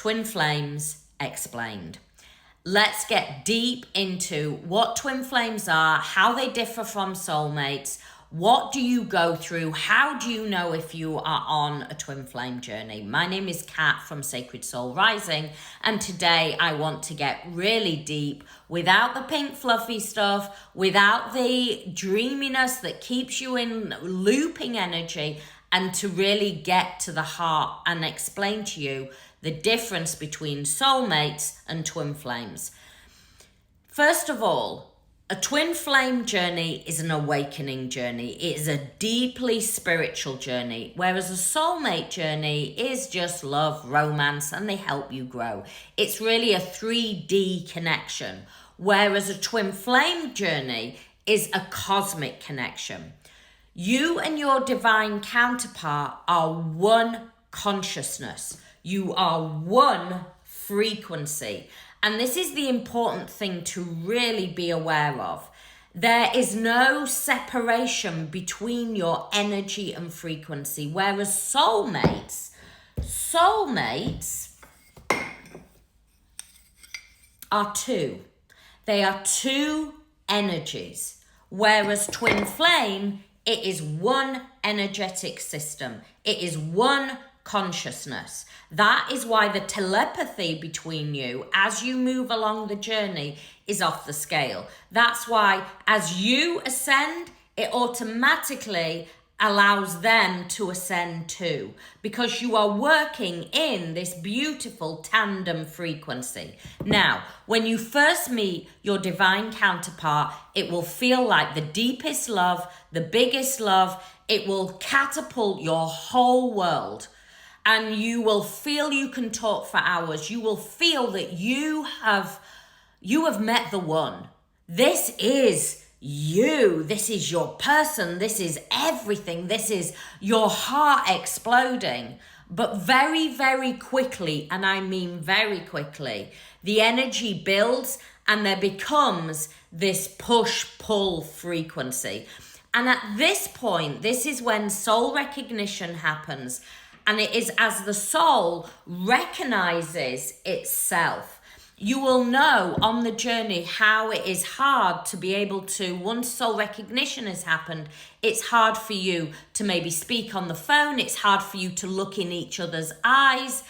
Twin Flames Explained. Let's get deep into what twin flames are, how they differ from soulmates, what do you go through, how do you know if you are on a twin flame journey. My name is Kat from Sacred Soul Rising, and today I want to get really deep without the pink fluffy stuff, without the dreaminess that keeps you in looping energy, and to really get to the heart and explain to you the difference between soulmates and twin flames. First of all, a twin flame journey is an awakening journey. It is a deeply spiritual journey, whereas a soulmate journey is just love, romance, and they help you grow. It's really a 3D connection, whereas a twin flame journey is a cosmic connection. You and your divine counterpart are one consciousness. You are one frequency. And this is the important thing to really be aware of. There is no separation between your energy and frequency, whereas soulmates are two. They are two energies, whereas twin flame, it is one energetic system. It is one consciousness. That is why the telepathy between you as you move along the journey is off the scale. That's why as you ascend, it automatically allows them to ascend too, because you are working in this beautiful tandem frequency. Now, when you first meet your divine counterpart, it will feel like the deepest love, the biggest love. It will catapult your whole world. And you will feel you can talk for hours. You will feel that you have met the one. This is you. This is your person. This is everything. This is your heart exploding. But very, very quickly, and I mean very quickly, the energy builds and there becomes this push-pull frequency. And at this point, this is when soul recognition happens. And it is as the soul recognizes itself. You will know on the journey how it is hard to be able to, once soul recognition has happened, it's hard for you to maybe speak on the phone. It's hard for you to look in each other's eyes.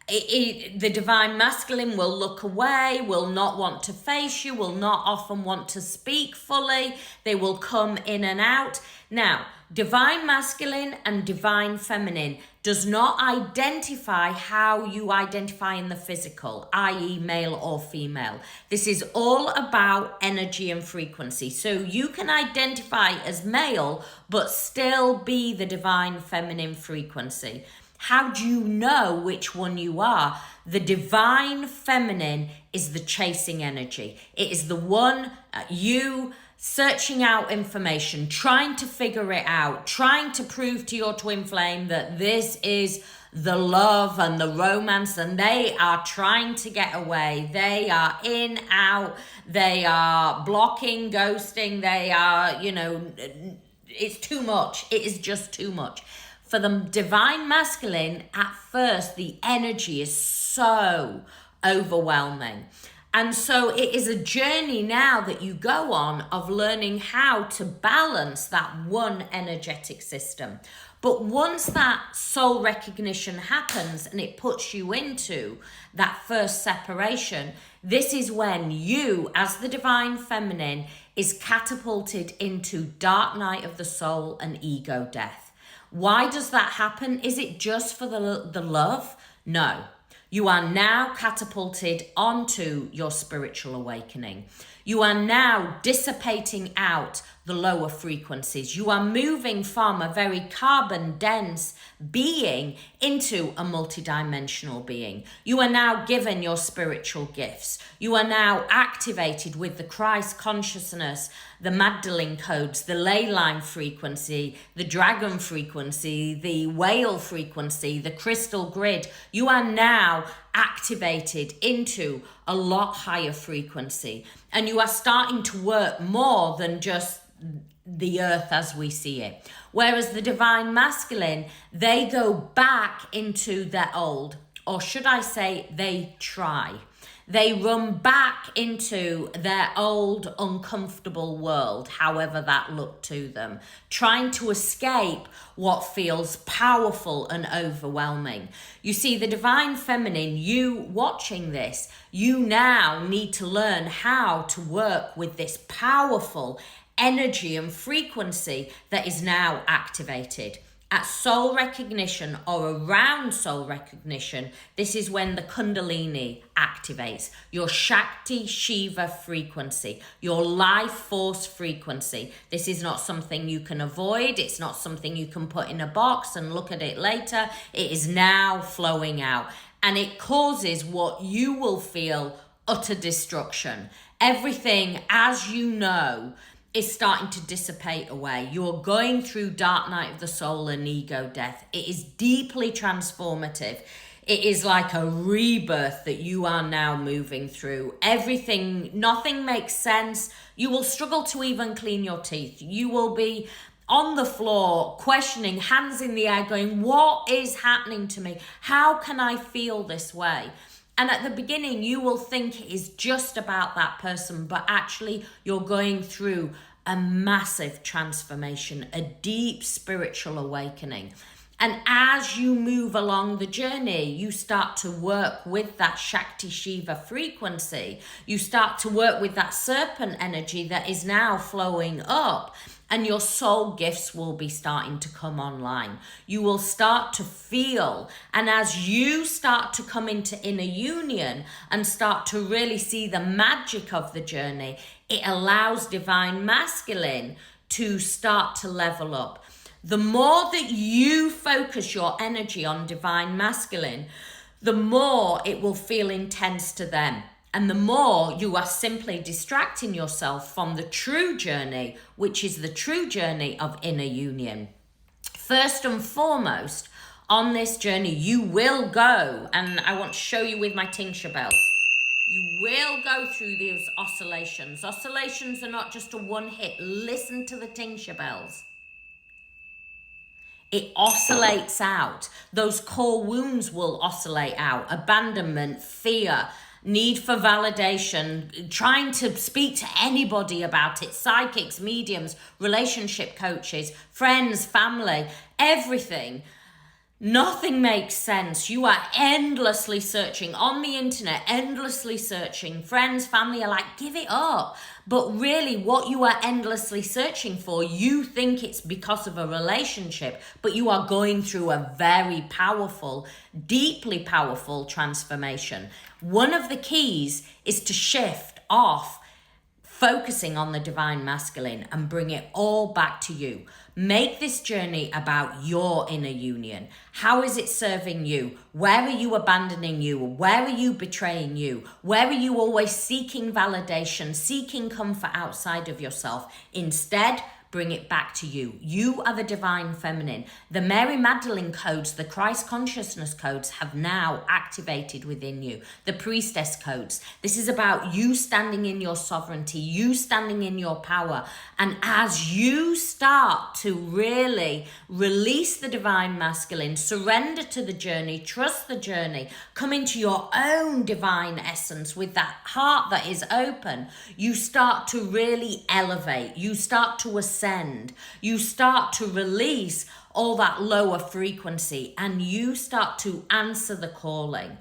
The divine masculine will look away, will not want to face you, will not often want to speak fully. They will come in and out. Now, divine masculine and divine feminine does not identify how you identify in the physical, i.e. male or female. This is all about energy and frequency. So you can identify as male, but still be the divine feminine frequency. How do you know which one you are? The divine feminine is the chasing energy. It is the one you searching out information, trying to figure it out, trying to prove to your twin flame that this is the love and the romance, and they are trying to get away. They are in, out, they are blocking, ghosting, they are, it's too much. It is just too much. For the divine masculine, at first, the energy is so overwhelming. And so it is a journey now that you go on of learning how to balance that one energetic system. But once that soul recognition happens and it puts you into that first separation, this is when you, as the divine feminine, is catapulted into dark night of the soul and ego death. Why does that happen? Is it just for the love? No. You are now catapulted onto your spiritual awakening. You are now dissipating out the lower frequencies. You are moving from a very carbon dense being into a multidimensional being. You are now given your spiritual gifts. You are now activated with the Christ consciousness, the Magdalene codes, the ley line frequency, the dragon frequency, the whale frequency, the crystal grid. You are now activated into a lot higher frequency, and you are starting to work more than just the earth as we see it. Whereas the divine masculine, they go back into their old, or should I say they try. They run back into their old uncomfortable world, however that looked to them, trying to escape what feels powerful and overwhelming. You see, the divine feminine, you watching this, you now need to learn how to work with this powerful energy and frequency that is now activated. At soul recognition or around soul recognition, this is when the Kundalini activates, your Shakti Shiva frequency, your life force frequency. This is not something you can avoid. It's not something you can put in a box and look at it later. It is now flowing out, and it causes what you will feel utter destruction. Everything, as you know, is starting to dissipate away. You're going through dark night of the soul and ego death. It is deeply transformative. It is like a rebirth that you are now moving through. Everything, nothing makes sense. You will struggle to even clean your teeth. You will be on the floor, questioning, hands in the air, going, what is happening to me? How can I feel this way? And at the beginning, you will think it is just about that person, but actually you're going through a massive transformation, a deep spiritual awakening. And as you move along the journey, you start to work with that Shakti Shiva frequency. You start to work with that serpent energy that is now flowing up, and your soul gifts will be starting to come online. You will start to feel, and as you start to come into inner union and start to really see the magic of the journey, it allows divine masculine to start to level up. The more that you focus your energy on divine masculine, the more it will feel intense to them. And the more you are simply distracting yourself from the true journey, which is the true journey of inner union. First and foremost, on this journey, you will go, and I want to show you with my tincture bells, you will go through these oscillations. Oscillations are not just a one hit. Listen to the tincture bells. It oscillates out. Those core wounds will oscillate out. Abandonment, fear, need for validation, trying to speak to anybody about it, psychics, mediums, relationship coaches, friends, family, everything. Nothing makes sense. You are endlessly searching on the internet, endlessly searching. Friends, family are like, give it up. But really what you are endlessly searching for, you think it's because of a relationship, but you are going through a very powerful, deeply powerful transformation. One of the keys is to shift off focusing on the divine masculine and bring it all back to you. Make this journey about your inner union. How is it serving you? Where are you abandoning you? Where are you betraying you? Where are you always seeking validation, seeking comfort outside of yourself? Instead, bring it back to you. You are the divine feminine. The Mary Magdalene codes, the Christ consciousness codes have now activated within you. The priestess codes. This is about you standing in your sovereignty, you standing in your power. And as you start to really release the divine masculine, surrender to the journey, trust the journey, come into your own divine essence with that heart that is open, you start to really elevate. You start to ascend. You start to release all that lower frequency, and you start to answer the calling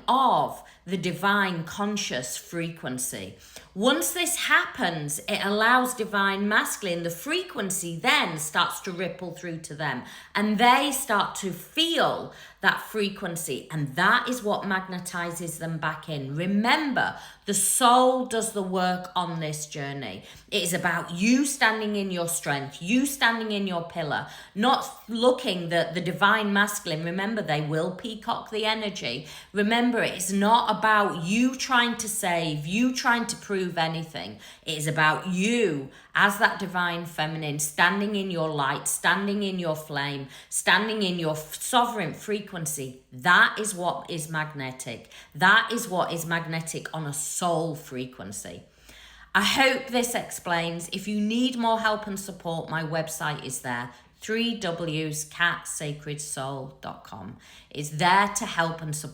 of the divine conscious frequency. Once this happens, it allows divine masculine, the frequency then starts to ripple through to them, and they start to feel that frequency, and that is what magnetizes them back in. Remember, the soul does the work on this journey. It is about you standing in your strength, you standing in your pillar, not looking that the divine masculine, remember, they will peacock the energy. Remember, it's not about you trying to save, you trying to prove anything. It is about you as that divine feminine, standing in your light, standing in your flame, standing in your sovereign frequency. That is what is magnetic. That is what is magnetic on a soul frequency. I hope this explains. If you need more help and support, my website is there, 3Ws catsacredsoul.com. It's there to help and support